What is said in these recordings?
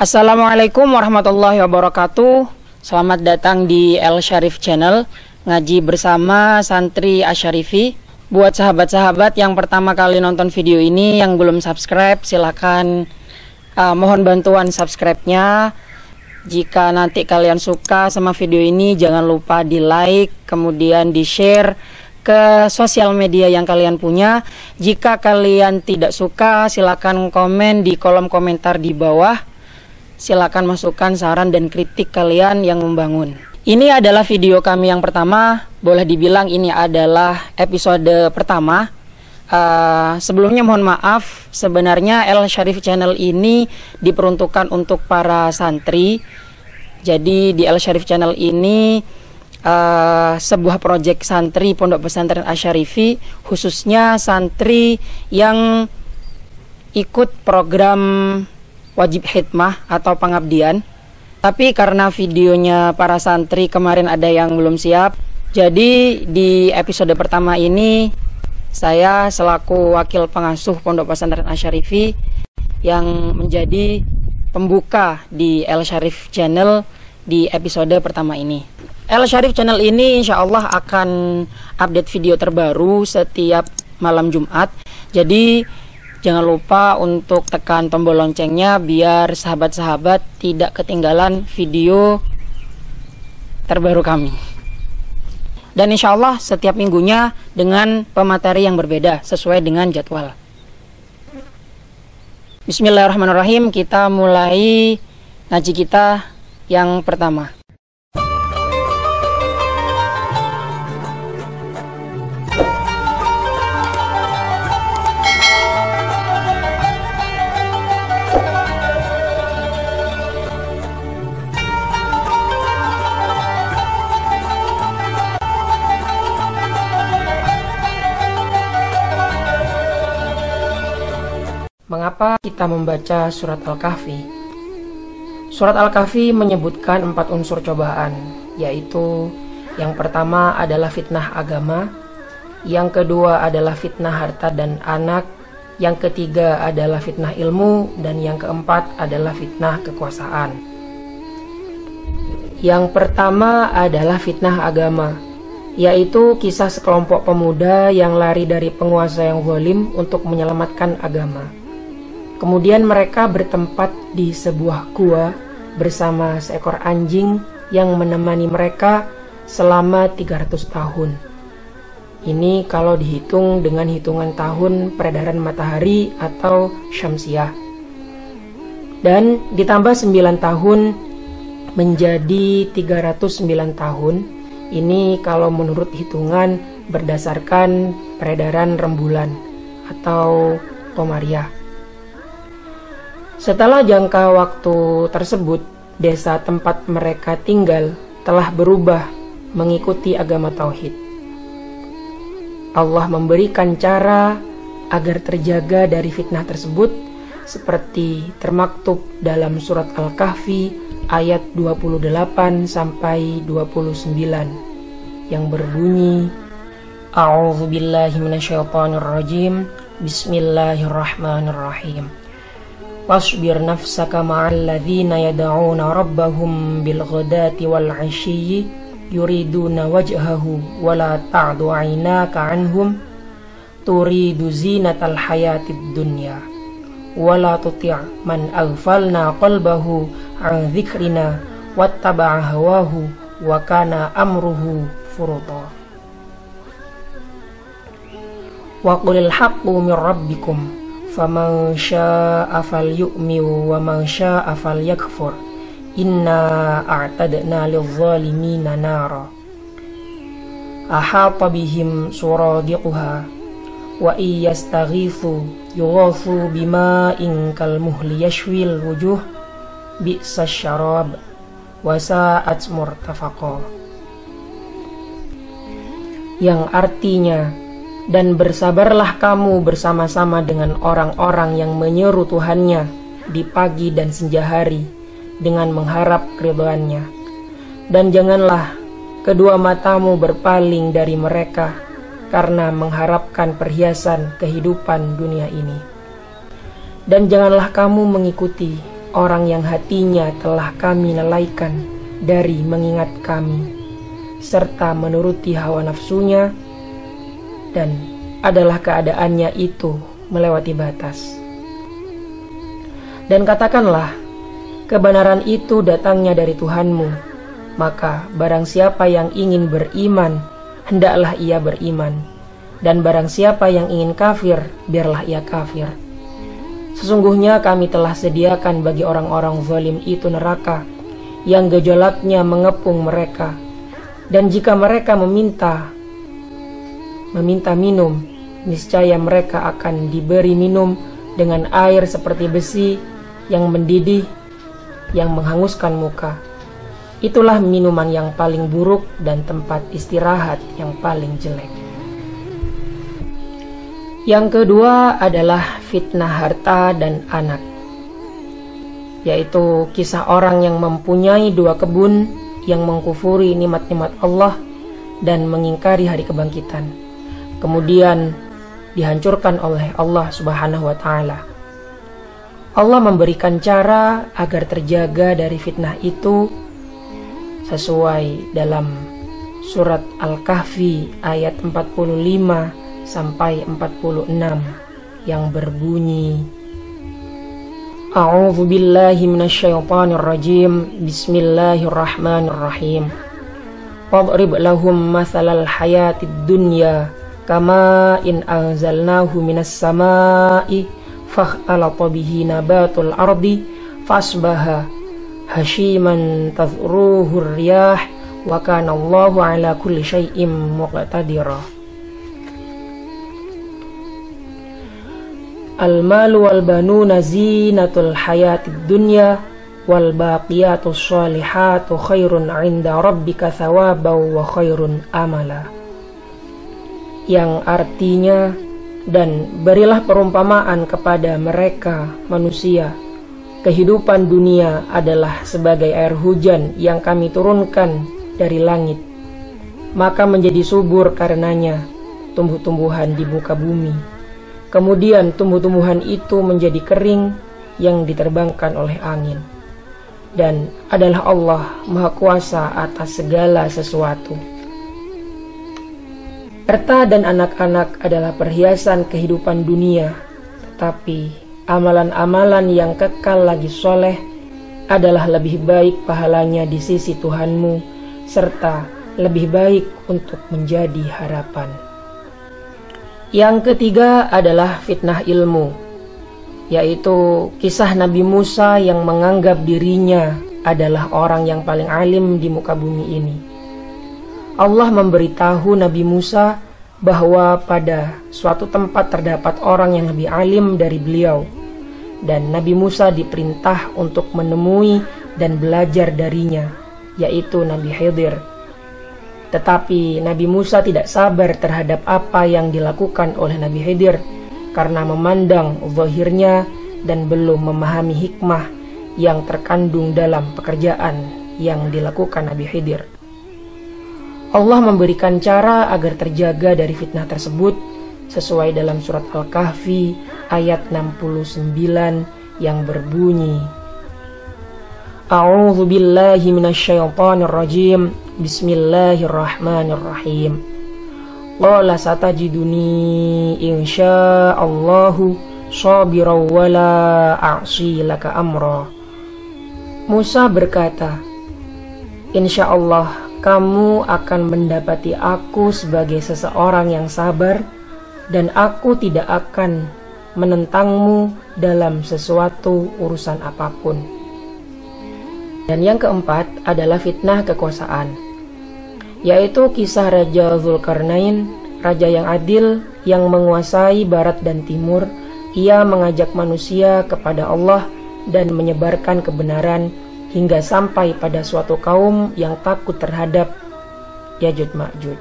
Assalamualaikum warahmatullahi wabarakatuh. Selamat datang di El Syarif Channel, ngaji bersama santri Asyarifi. Buat sahabat-sahabat yang pertama kali nonton video ini yang belum subscribe, silakan mohon bantuan subscribe-nya. Jika nanti kalian suka sama video ini, jangan lupa di like, kemudian di share ke sosial media yang kalian punya. Jika kalian tidak suka, silakan komen di kolom komentar di bawah. Silakan masukkan saran dan kritik kalian yang membangun. Ini adalah video kami yang pertama. Boleh dibilang ini adalah episode pertama. Sebelumnya mohon maaf. Sebenarnya El Syarif Channel ini diperuntukkan untuk para santri. Jadi di El Syarif Channel ini sebuah proyek santri Pondok Pesantren Asyarifi, khususnya santri yang ikut program wajib khidmah atau pengabdian. Tapi karena videonya para santri kemarin ada yang belum siap, jadi di episode pertama ini saya selaku wakil pengasuh Pondok Pesantren Asyarifi yang menjadi pembuka di El Syarif Channel di episode pertama ini. El Syarif Channel ini insya Allah akan update video terbaru setiap malam Jumat. Jadi jangan lupa untuk tekan tombol loncengnya biar sahabat-sahabat tidak ketinggalan video terbaru kami. Dan insya Allah setiap minggunya dengan pemateri yang berbeda sesuai dengan jadwal. Bismillahirrahmanirrahim, kita mulai ngaji kita yang pertama. Mengapa kita membaca surat Al-Kahfi? Surat Al-Kahfi menyebutkan 4 unsur cobaan, yaitu yang pertama adalah fitnah agama, yang kedua adalah fitnah harta dan anak, yang ketiga adalah fitnah ilmu, dan yang keempat adalah fitnah kekuasaan. Yang pertama adalah fitnah agama, yaitu kisah sekelompok pemuda yang lari dari penguasa yang zalim untuk menyelamatkan agama. Kemudian mereka bertempat di sebuah gua bersama seekor anjing yang menemani mereka selama 300 tahun. Ini kalau dihitung dengan hitungan tahun peredaran matahari atau syamsiah. Dan ditambah 9 tahun menjadi 309 tahun. Ini kalau menurut hitungan berdasarkan peredaran rembulan atau komariah. Setelah jangka waktu tersebut, desa tempat mereka tinggal telah berubah mengikuti agama tauhid. Allah memberikan cara agar terjaga dari fitnah tersebut seperti termaktub dalam surat Al-Kahfi ayat 28 sampai 29 yang berbunyi, A'udzubillahi minasyaitonirrajim, Bismillahirrahmanirrahim. Wasbir nafsaka ma'al ladzina yad'una rabbahum bil ghadati wal 'ashiyyi yuriduna wajhahu wa la ta'du 'ainaka 'anhum turidu zinatal hayatid dunya wa la tuti' man aghfalna qalbahu 'an dzikrina wattaba'a hawahu wa kana amruhu furuta. Wa qulil haqqu mir rabbikum faman syaa'a falyu'min wa man syaa'a falyakfur inna a'tadna lidh-dhalimina nara ahata bihim suradiquha wa iyastaghithu yughathu bima'in kalmuhli yashwil wujuh bi'sasy syarab wa sa'at murtafaqa, yang artinya, dan bersabarlah kamu bersama-sama dengan orang-orang yang menyeru Tuhannya di pagi dan senja hari dengan mengharap keridhaannya. Dan janganlah kedua matamu berpaling dari mereka karena mengharapkan perhiasan kehidupan dunia ini. Dan janganlah kamu mengikuti orang yang hatinya telah kami lalaikan dari mengingat kami, serta menuruti hawa nafsunya, dan adalah keadaannya itu melewati batas. Dan katakanlah, kebenaran itu datangnya dari Tuhanmu, maka barang siapa yang ingin beriman, hendaklah ia beriman, dan barang siapa yang ingin kafir, biarlah ia kafir. Sesungguhnya kami telah sediakan bagi orang-orang zalim itu neraka, yang gejolaknya mengepung mereka, dan jika mereka meminta minum, niscaya mereka akan diberi minum dengan air seperti besi yang mendidih, yang menghanguskan muka. Itulah minuman yang paling buruk dan tempat istirahat yang paling jelek. Yang kedua adalah fitnah harta dan anak, yaitu kisah orang yang mempunyai 2 kebun yang mengkufuri nikmat-nikmat Allah dan mengingkari hari kebangkitan, kemudian dihancurkan oleh Allah Subhanahu wa Ta'ala. Allah memberikan cara agar terjaga dari fitnah itu sesuai dalam surat Al-Kahfi ayat 45 sampai 46 yang berbunyi, A'udzu billahi minasyaitonir rajim. Bismillahirrahmanirrahim. Wadrib lahum mathalal hayatid dunya kama in anzalnahu minas samai fakhtalaqa bihi nabatul ardi fasbaha hashiman tadhruhu riyah wa kana Allahu ala kulli syai'in muqtadira. Al-malu wal banuna zinatul hayatid dunya wal baqiyatus sholihatu khairun 'inda rabbika thawaban wa khairun amala. Yang artinya, dan berilah perumpamaan kepada mereka manusia, kehidupan dunia adalah sebagai air hujan yang kami turunkan dari langit, maka menjadi subur karenanya tumbuh-tumbuhan di muka bumi. Kemudian tumbuh-tumbuhan itu menjadi kering yang diterbangkan oleh angin. Dan adalah Allah Maha Kuasa atas segala sesuatu. Harta dan anak-anak adalah perhiasan kehidupan dunia, tetapi amalan-amalan yang kekal lagi soleh adalah lebih baik pahalanya di sisi Tuhanmu, serta lebih baik untuk menjadi harapan. Yang ketiga adalah fitnah ilmu, yaitu kisah Nabi Musa yang menganggap dirinya adalah orang yang paling alim di muka bumi ini. Allah memberitahu Nabi Musa bahwa pada suatu tempat terdapat orang yang lebih alim dari beliau, dan Nabi Musa diperintah untuk menemui dan belajar darinya, yaitu Nabi Khidir. Tetapi Nabi Musa tidak sabar terhadap apa yang dilakukan oleh Nabi Khidir karena memandang zahirnya dan belum memahami hikmah yang terkandung dalam pekerjaan yang dilakukan Nabi Khidir. Allah memberikan cara agar terjaga dari fitnah tersebut sesuai dalam surat Al-Kahfi ayat 69 yang berbunyi, A'udzu billahi minasyaitonir rajim. Bismillahirrahmanirrahim. Qala satajiduni insyaallahu shabiran wala a'si laka amra. Musa berkata, insyaallah kamu akan mendapati aku sebagai seseorang yang sabar, dan aku tidak akan menentangmu dalam sesuatu urusan apapun. Dan yang keempat adalah fitnah kekuasaan, yaitu kisah Raja Dzulkarnain, raja yang adil yang menguasai barat dan timur. Ia mengajak manusia kepada Allah dan menyebarkan kebenaran hingga sampai pada suatu kaum yang takut terhadap Ya'juj Ma'juj.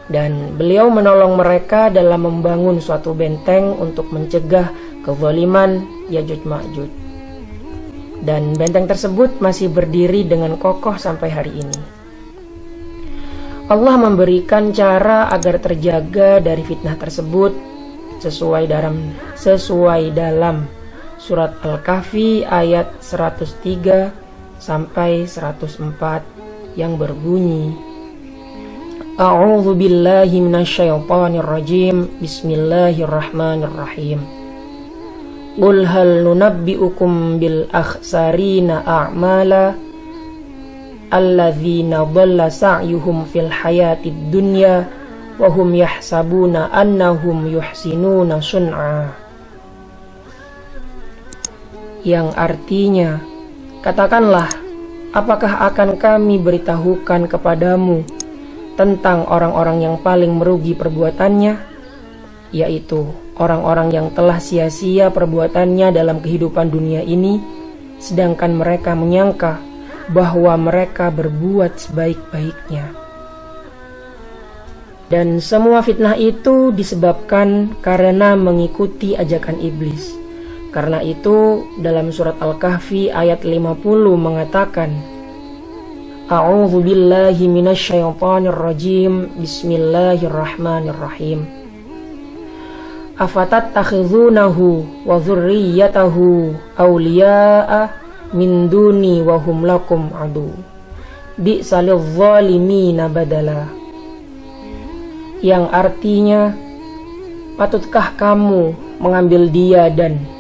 Dan beliau menolong mereka dalam membangun suatu benteng untuk mencegah kezaliman Ya'juj Ma'juj. Dan benteng tersebut masih berdiri dengan kokoh sampai hari ini. Allah memberikan cara agar terjaga dari fitnah tersebut sesuai dalam surat Al-Kahfi ayat 103 sampai 104 yang berbunyi, A'udzu billahi minasyaitonir rajim. Bismillahirrahmanirrahim. Qul hal nunabbi'ukum bil akhsarina a'mala alladzina dhalla sa'yuhum fil hayatid dunya wa hum yahsabuna annahum yuhsinuna sun'a. Yang artinya, katakanlah, apakah akan kami beritahukan kepadamu tentang orang-orang yang paling merugi perbuatannya, yaitu orang-orang yang telah sia-sia perbuatannya dalam kehidupan dunia ini, sedangkan mereka menyangka bahwa mereka berbuat sebaik-baiknya. Dan semua fitnah itu disebabkan karena mengikuti ajakan iblis. Karena itu dalam surat Al-Kahfi ayat 50 mengatakan, A'udzu billahi minasyaitonir rajim. Bismillahirrahmanirrahim. Afatattakhizunahu wa dzurriyyatahu awliya'a min duni wa hum lakum adu. Bi'salil zalimina badala. Yang artinya, patutkah kamu mengambil dia dan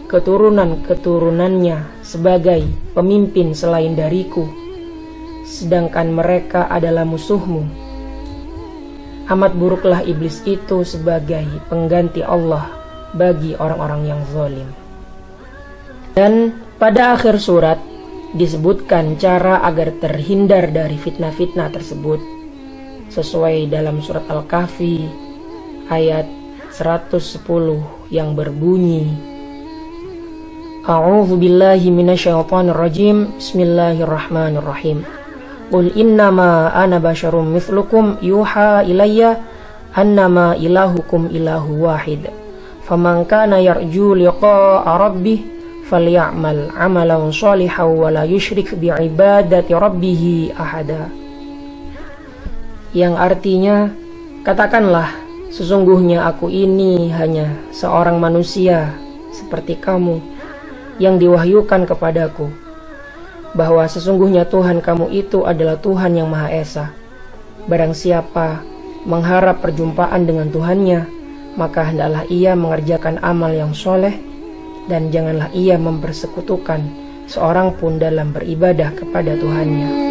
keturunan-keturunannya sebagai pemimpin selain dariku, sedangkan mereka adalah musuhmu? Amat buruklah iblis itu sebagai pengganti Allah bagi orang-orang yang zalim. Dan pada akhir surat disebutkan cara agar terhindar dari fitnah-fitnah tersebut, sesuai dalam surat Al-Kahfi ayat 110 yang berbunyi, A'udzu billahi minasyaitonir rajim. Bismillahirrahmanirrahim. Qul innama ana basyarum mithlukum yuha ilayya annama ilahukum ilahu wahid. Faman kana yarju liqa'a rabbih falyamal 'amalan shalihan wa la yusyrik bi'ibadati rabbih ahada. Yang artinya, katakanlah, sesungguhnya aku ini hanya seorang manusia seperti kamu yang diwahyukan kepadaku, bahwa sesungguhnya Tuhan kamu itu adalah Tuhan yang Maha Esa. Barang siapa mengharap perjumpaan dengan Tuhannya, maka hendaklah ia mengerjakan amal yang soleh, dan janganlah ia mempersekutukan seorang pun dalam beribadah kepada Tuhannya.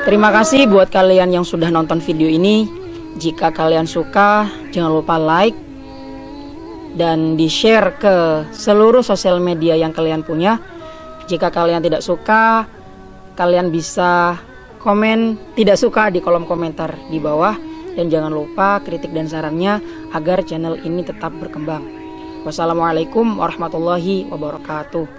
Terima kasih buat kalian yang sudah nonton video ini. Jika kalian suka, jangan lupa like dan di-share ke seluruh sosial media yang kalian punya. Jika kalian tidak suka, kalian bisa komen tidak suka di kolom komentar di bawah. Dan jangan lupa kritik dan sarannya agar channel ini tetap berkembang. Wassalamualaikum warahmatullahi wabarakatuh.